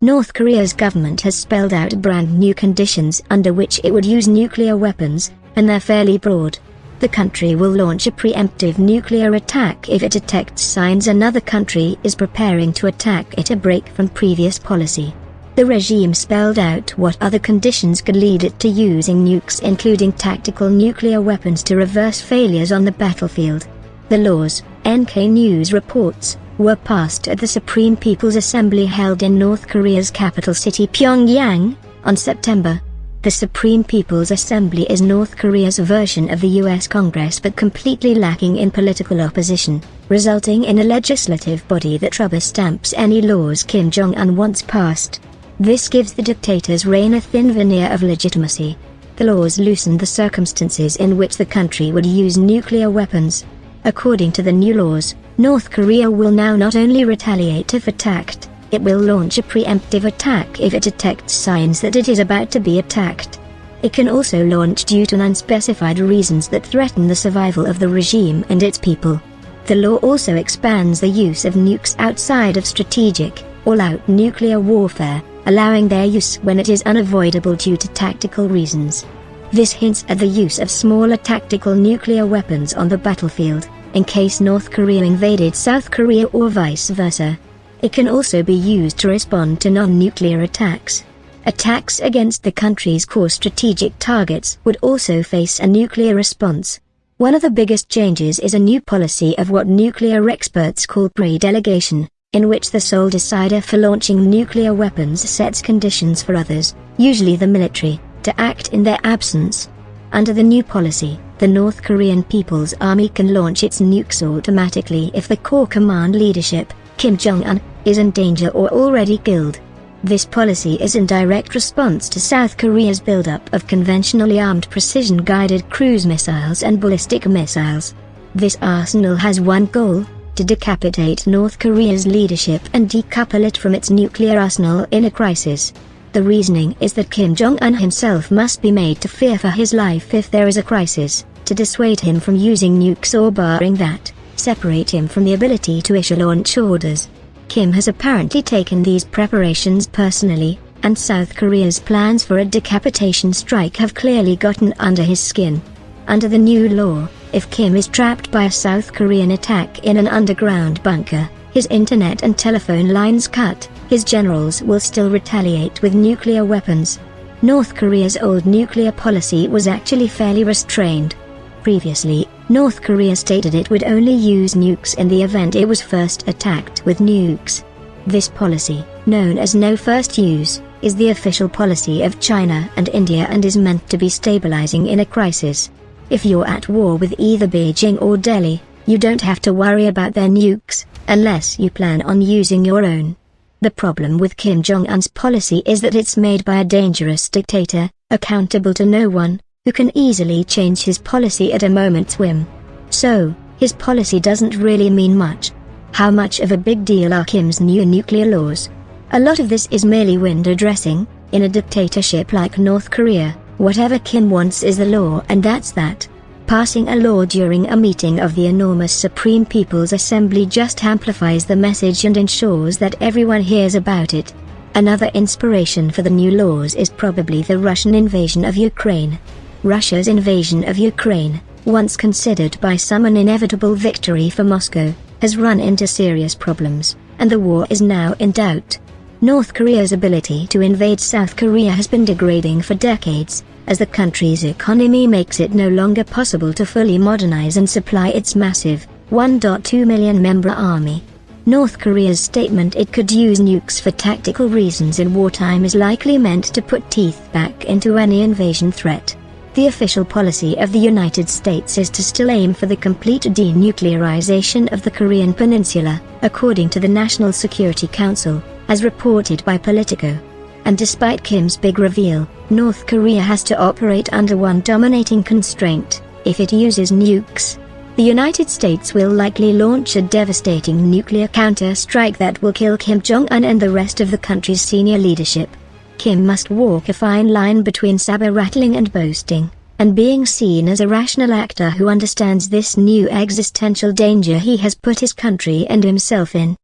North Korea's government has spelled out brand new conditions under which it would use nuclear weapons, and they're fairly broad. The country will launch a preemptive nuclear attack if it detects signs another country is preparing to attack it, a break from previous policy. The regime spelled out what other conditions could lead it to using nukes, including tactical nuclear weapons to reverse failures on the battlefield. The laws, NK News reports, were passed at the Supreme People's Assembly held in North Korea's capital city Pyongyang, on September. The Supreme People's Assembly is North Korea's version of the US Congress, but completely lacking in political opposition, resulting in a legislative body that rubber stamps any laws Kim Jong-un wants passed. This gives the dictator's reign a thin veneer of legitimacy. The laws loosen the circumstances in which the country would use nuclear weapons. According to the new laws, North Korea will now not only retaliate if attacked, it will launch a preemptive attack if it detects signs that it is about to be attacked. It can also launch due to unspecified reasons that threaten the survival of the regime and its people. The law also expands the use of nukes outside of strategic, all-out nuclear warfare, allowing their use when it is unavoidable due to tactical reasons. This hints at the use of smaller tactical nuclear weapons on the battlefield, in case North Korea invaded South Korea or vice versa. It can also be used to respond to non-nuclear attacks. Attacks against the country's core strategic targets would also face a nuclear response. One of the biggest changes is a new policy of what nuclear experts call pre-delegation, in which the sole decider for launching nuclear weapons sets conditions for others, usually the military, to act in their absence. Under the new policy, the North Korean People's Army can launch its nukes automatically if the core command leadership, Kim Jong-un, is in danger or already killed. This policy is in direct response to South Korea's buildup of conventionally armed precision-guided cruise missiles and ballistic missiles. This arsenal has one goal: to decapitate North Korea's leadership and decouple it from its nuclear arsenal in a crisis. The reasoning is that Kim Jong-un himself must be made to fear for his life if there is a crisis, to dissuade him from using nukes, or barring that, separate him from the ability to issue launch orders. Kim has apparently taken these preparations personally, and South Korea's plans for a decapitation strike have clearly gotten under his skin. Under the new law, if Kim is trapped by a South Korean attack in an underground bunker, his internet and telephone lines cut, his generals will still retaliate with nuclear weapons. North Korea's old nuclear policy was actually fairly restrained. Previously, North Korea stated it would only use nukes in the event it was first attacked with nukes. This policy, known as no first use, is the official policy of China and India and is meant to be stabilizing in a crisis. If you're at war with either Beijing or Delhi, you don't have to worry about their nukes, unless you plan on using your own. The problem with Kim Jong-un's policy is that it's made by a dangerous dictator, accountable to no one, who can easily change his policy at a moment's whim. So, his policy doesn't really mean much. How much of a big deal are Kim's new nuclear laws? A lot of this is merely window dressing. In a dictatorship like North Korea, whatever Kim wants is the law, and that's that. Passing a law during a meeting of the enormous Supreme People's Assembly just amplifies the message and ensures that everyone hears about it. Another inspiration for the new laws is probably the Russian invasion of Ukraine. Russia's invasion of Ukraine, once considered by some an inevitable victory for Moscow, has run into serious problems, and the war is now in doubt. North Korea's ability to invade South Korea has been degrading for decades, as the country's economy makes it no longer possible to fully modernize and supply its massive, 1.2 million member army. North Korea's statement it could use nukes for tactical reasons in wartime is likely meant to put teeth back into any invasion threat. The official policy of the United States is to still aim for the complete denuclearization of the Korean Peninsula, according to the National Security Council, as reported by Politico. And despite Kim's big reveal, North Korea has to operate under one dominating constraint: if it uses nukes, the United States will likely launch a devastating nuclear counter-strike that will kill Kim Jong-un and the rest of the country's senior leadership. Kim must walk a fine line between saber-rattling and boasting, and being seen as a rational actor who understands this new existential danger he has put his country and himself in.